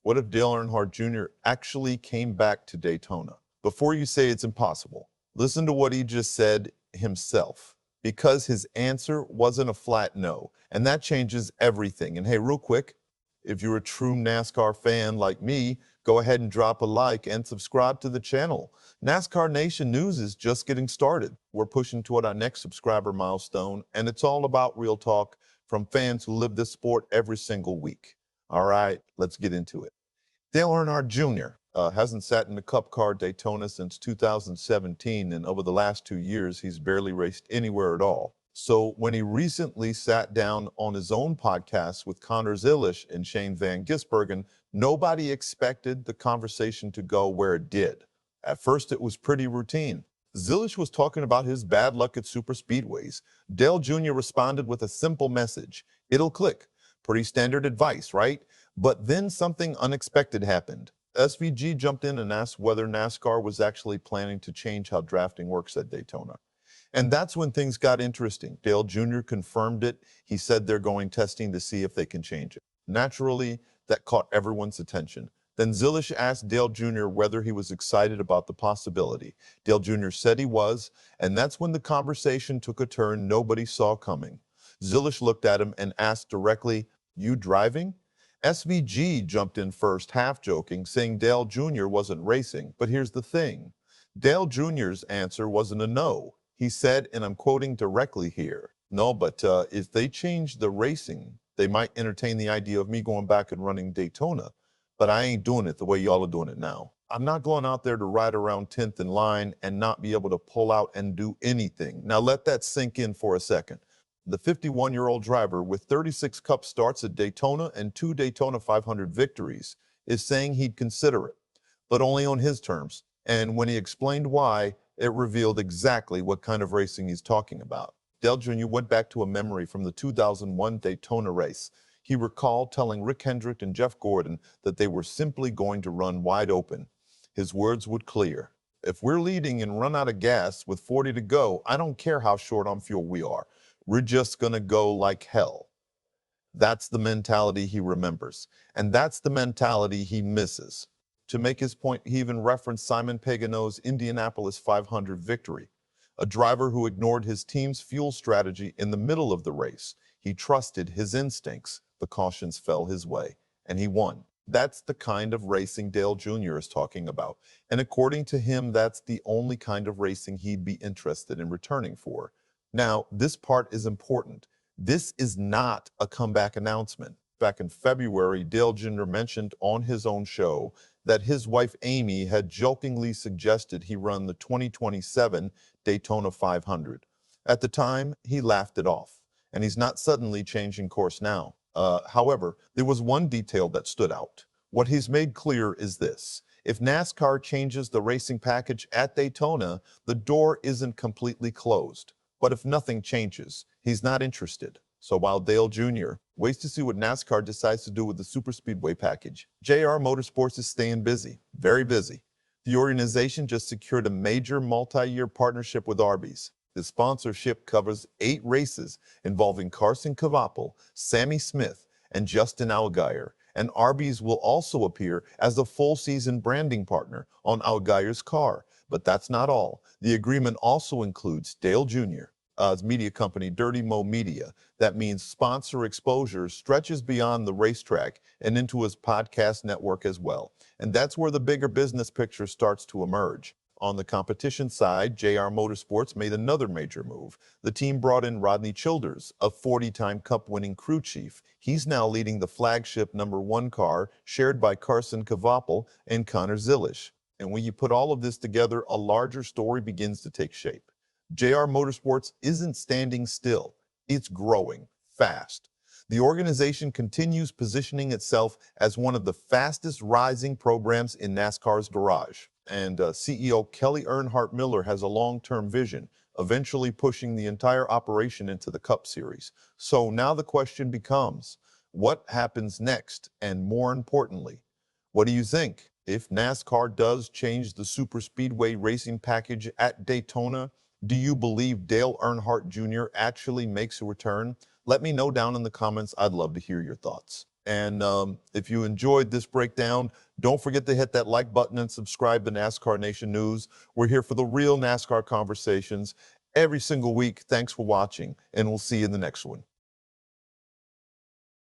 What if Dale Earnhardt Jr. actually came back to Daytona? Before you say it's impossible, listen to what he just said himself, because his answer wasn't a flat no, and that changes everything. And hey, real quick, if you're a true NASCAR fan like me, go ahead and drop a like and subscribe to the channel. NASCAR Nation news is just getting started. We're pushing toward our next subscriber milestone, and it's all about real talk from fans who live this sport every single week. All right, let's get into it. Dale Earnhardt Jr. Hasn't sat in the Cup car Daytona since 2017, and over the last 2 years, he's barely raced anywhere at all. So when he recently sat down on his own podcast with Connor Zilisch and Shane Van Gisbergen, nobody expected the conversation to go where it did. At first, it was pretty routine. Zilisch was talking about his bad luck at super speedways. Dale Jr. responded with a simple message: it'll click. Pretty standard advice, right? But then something unexpected happened. SVG jumped in and asked whether NASCAR was actually planning to change how drafting works at Daytona. And that's when things got interesting. Dale Jr. confirmed it. He said they're going testing to see if they can change it. Naturally, that caught everyone's attention. Then Zilisch asked Dale Jr. whether he was excited about the possibility. Dale Jr. said he was, and that's when the conversation took a turn nobody saw coming. Zilisch looked at him and asked directly, "You driving?" SVG jumped in first, half joking, saying Dale Jr. wasn't racing. But here's the thing. Dale Jr.'s answer wasn't a no. He said, and I'm quoting directly here, "No, but if they change the racing, they might entertain the idea of me going back and running Daytona. But I ain't doing it the way y'all are doing it now. I'm not going out there to ride around 10th in line and not be able to pull out and do anything." Now let that sink in for a second. The 51-year-old driver with 36 Cup starts at Daytona and 2 Daytona 500 victories is saying he'd consider it, but only on his terms. And when he explained why, it revealed exactly what kind of racing he's talking about. Dale Jr. went back to a memory from the 2001 Daytona race. He recalled telling Rick Hendrick and Jeff Gordon that they were simply going to run wide open. His words would clear: "If we're leading and run out of gas with 40 to go, I don't care how short on fuel we are. We're just going to go like hell." That's the mentality he remembers, and that's the mentality he misses. To make his point, he even referenced Simon Pagano's Indianapolis 500 victory, a driver who ignored his team's fuel strategy in the middle of the race. He trusted his instincts. The cautions fell his way, and he won. That's the kind of racing Dale Jr. is talking about, and according to him, that's the only kind of racing he'd be interested in returning for. Now, this part is important. This is not a comeback announcement. Back in February, Dale Jr. mentioned on his own show that his wife Amy had jokingly suggested he run the 2027 Daytona 500. At the time, he laughed it off, and he's not suddenly changing course now. However, there was one detail that stood out. What he's made clear is this: if NASCAR changes the racing package at Daytona, the door isn't completely closed. But if nothing changes, he's not interested. So while Dale Jr. waits to see what NASCAR decides to do with the superspeedway package, JR Motorsports is staying busy, very busy. The organization just secured a major multi-year partnership with Arby's. The sponsorship covers 8 races involving Carson Kvapil, Sammy Smith, and Justin Allgaier. And Arby's will also appear as a full-season branding partner on Allgaier's car. But that's not all. The agreement also includes Dale Jr.'s media company, Dirty Mo Media. That means sponsor exposure stretches beyond the racetrack and into his podcast network as well. And that's where the bigger business picture starts to emerge. On the competition side, JR Motorsports made another major move. The team brought in Rodney Childers, a 40-time Cup-winning crew chief. He's now leading the flagship #1 car shared by Carson Kvapil and Connor Zilisch. And when you put all of this together, a larger story begins to take shape. JR Motorsports isn't standing still. It's growing fast. The organization continues positioning itself as one of the fastest rising programs in NASCAR's garage. And CEO Kelly Earnhardt Miller has a long-term vision, eventually pushing the entire operation into the Cup Series. So now the question becomes, what happens next? And more importantly, what do you think? If NASCAR does change the superspeedway racing package at Daytona, do you believe Dale Earnhardt Jr. actually makes a return? Let me know down in the comments. I'd love to hear your thoughts. And if you enjoyed this breakdown, don't forget to hit that like button and subscribe to NASCAR Nation News. We're here for the real NASCAR conversations every single week. Thanks for watching, and we'll see you in the next one.